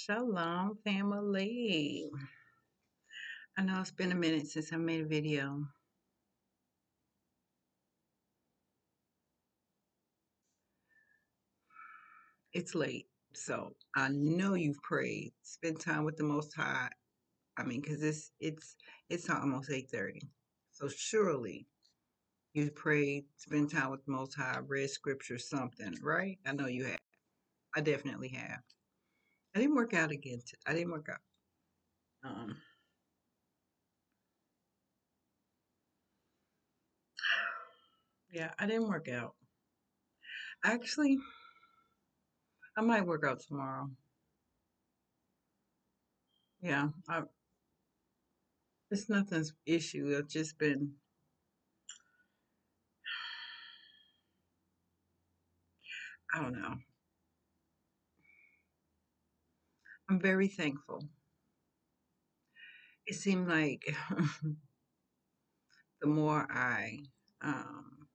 Shalom, family. I know it's been a minute since I made a video. It's late, so I know you've prayed. Spend time with the Most High. I mean, because it's almost 8:30, so surely you've prayed, spend time with the Most High, read scripture, something, right? I know you have. I definitely have. I didn't work out again. I didn't work out. Um, yeah, I didn't work out. Actually, I might work out tomorrow. Yeah, it's nothing's issue. I've just been, I don't know. I'm very thankful. It seemed like the more I um,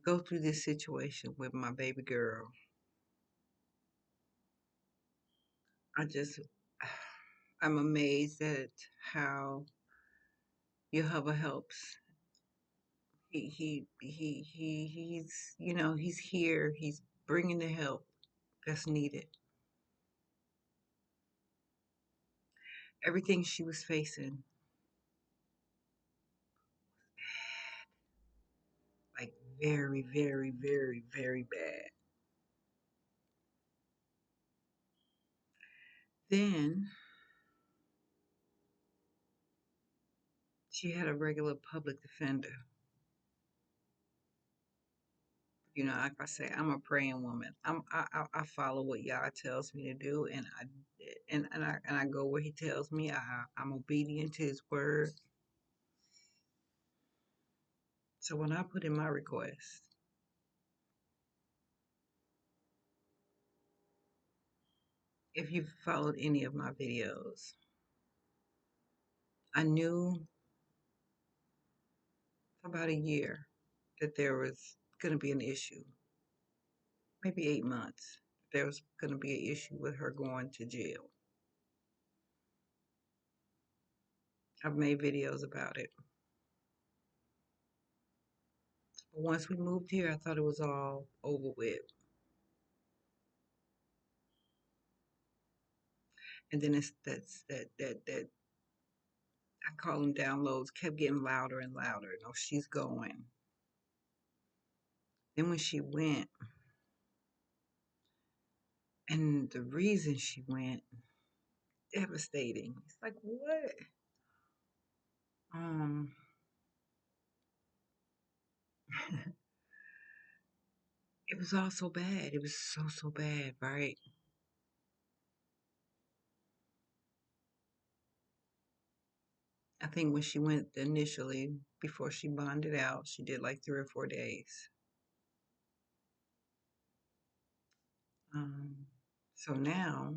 go through this situation with my baby girl, I just, I'm amazed at how Yehovah helps. He's here. He's bringing the help that's needed. Everything she was facing, like very, very, very, very bad. Then she had a regular public defender. Like I say, I'm a praying woman. I follow what Yah tells me to do, and I go where He tells me. I'm obedient to His word. So when I put in my request, if you've followed any of my videos, I knew for about a year that there was going to be an issue. Maybe 8 months. There was going to be an issue with her going to jail. I've made videos about it. But once we moved here, I thought it was all over with. And then it's that I call them downloads, kept getting louder and louder. No, she's going. Then when she went, and the reason she went, devastating. It's like, what? Um, it was all so bad. It was so bad, right? I think when she went initially, before she bonded out, she did like 3 or 4 days. Um, so now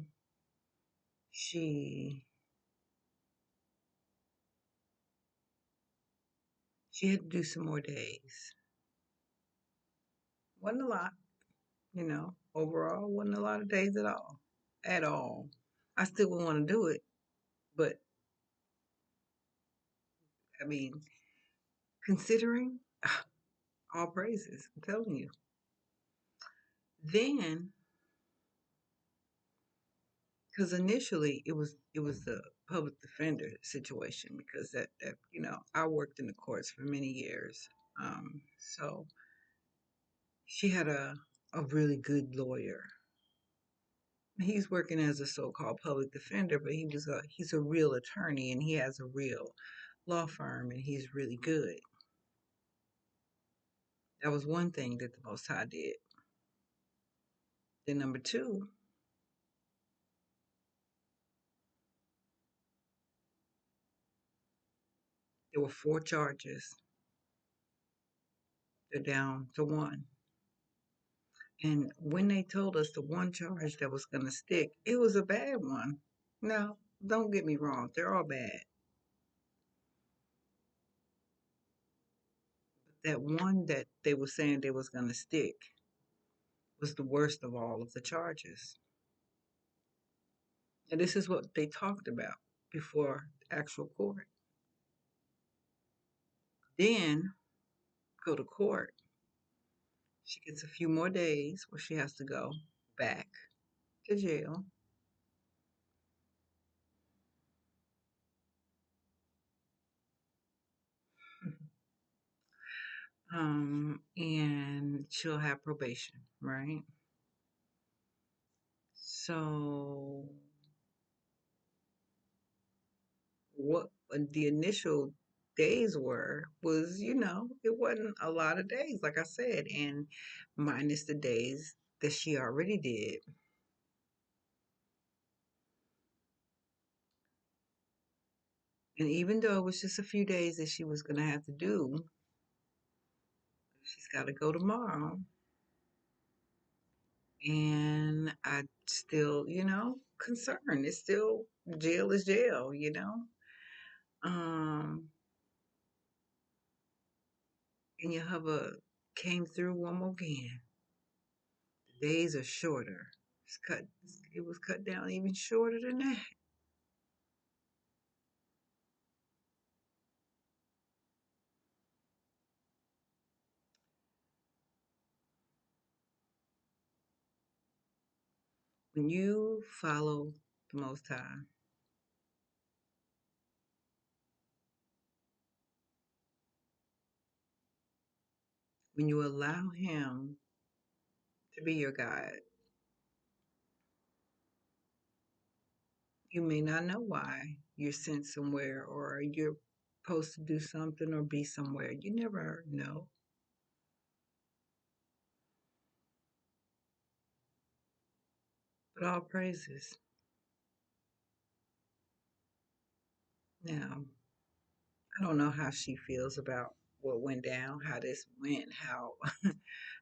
she she had to do some more days. Wasn't a lot, overall, wasn't a lot of days at all. At all. I still would want to do it, but I mean, considering all praises, I'm telling you. Then, because initially it was the public defender situation because that I worked in the courts for many years, so she had a really good lawyer. He's working as a so-called public defender, but he's a real attorney and he has a real law firm and he's really good. That was one thing that the Most High did. Then number two, there were 4 charges. They're down to one. And when they told us the one charge that was going to stick, it was a bad one. Now, don't get me wrong, they're all bad. But that one that they were saying they was going to stick was the worst of all of the charges. And this is what they talked about before actual court. Then go to court. She gets a few more days where she has to go back to jail. And she'll have probation, right? So what the initial days were was, it wasn't a lot of days, like I said, and minus the days that she already did. And even though it was just a few days that she was going to have to do, she's got to go tomorrow. And I still, concerned. It's still jail is jail. Um, and Yehovah came through one more again. The days are shorter. It was cut down even shorter than that. When you follow the Most High, when you allow Him to be your guide, you may not know why you're sent somewhere or you're supposed to do something or be somewhere. You never know. But all praises. Now, I don't know how she feels about what went down, how this went, how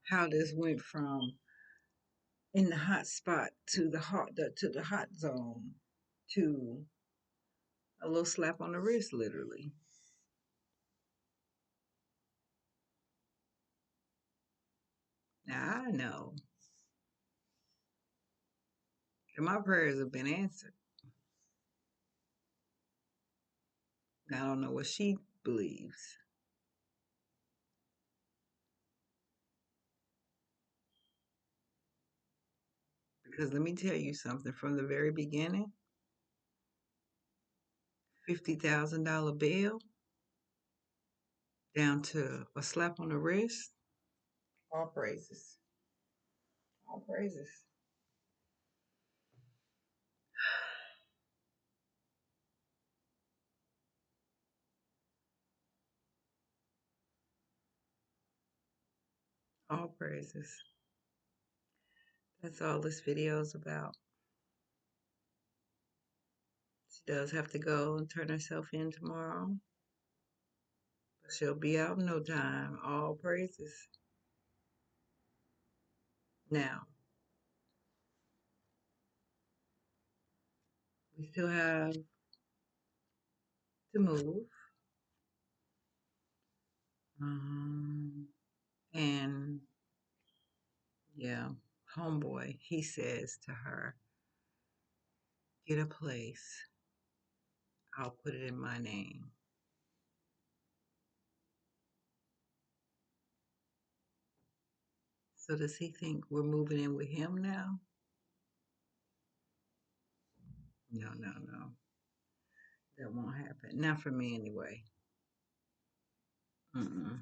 how this went from in the hot spot to the hot zone to a little slap on the wrist, literally. Now I know that my prayers have been answered. I don't know what she believes. Because let me tell you something from the very beginning, $50,000 bail down to a slap on the wrist. All praises. All praises. All praises. That's all this video is about. She does have to go and turn herself in tomorrow, but she'll be out in no time. All praises. Now, we still have to move. Um, and yeah, homeboy, he says to her, get a place. I'll put it in my name. So does he think we're moving in with him now? No, no, no. That won't happen. Not for me anyway. Mm-mm.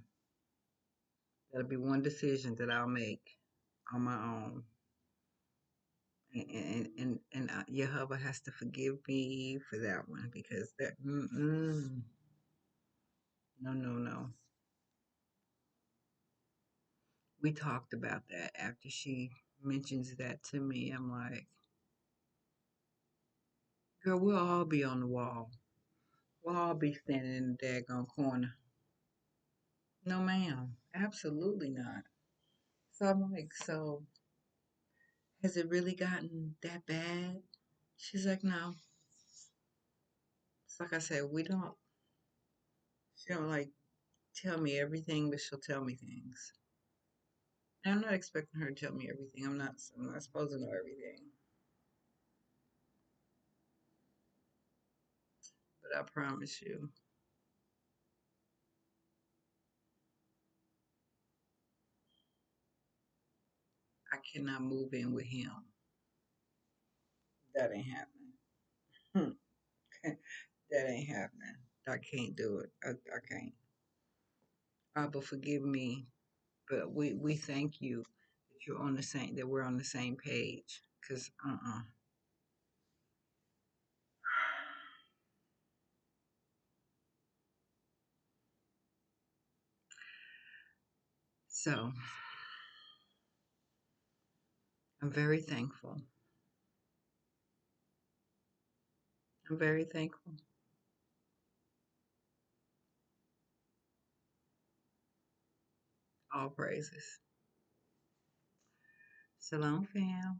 That'll be one decision that I'll make on my own. And Yehovah has to forgive me for that one because no, no, no. We talked about that after she mentions that to me. I'm like, girl, we'll all be on the wall. We'll all be standing in the daggone corner. No, ma'am. Absolutely not. So I'm like, so has it really gotten that bad? She's like, no. It's like I said, she don't like tell me everything, but she'll tell me things. And I'm not expecting her to tell me everything. I'm not supposed to know everything. But I promise you, I cannot move in with him. That ain't happening. That ain't happening. I can't do it. I can't. Abba, forgive me, but we thank you that you're on the same that we're on the same page. Cause so I'm very thankful. I'm very thankful. All praises. Shalom, fam.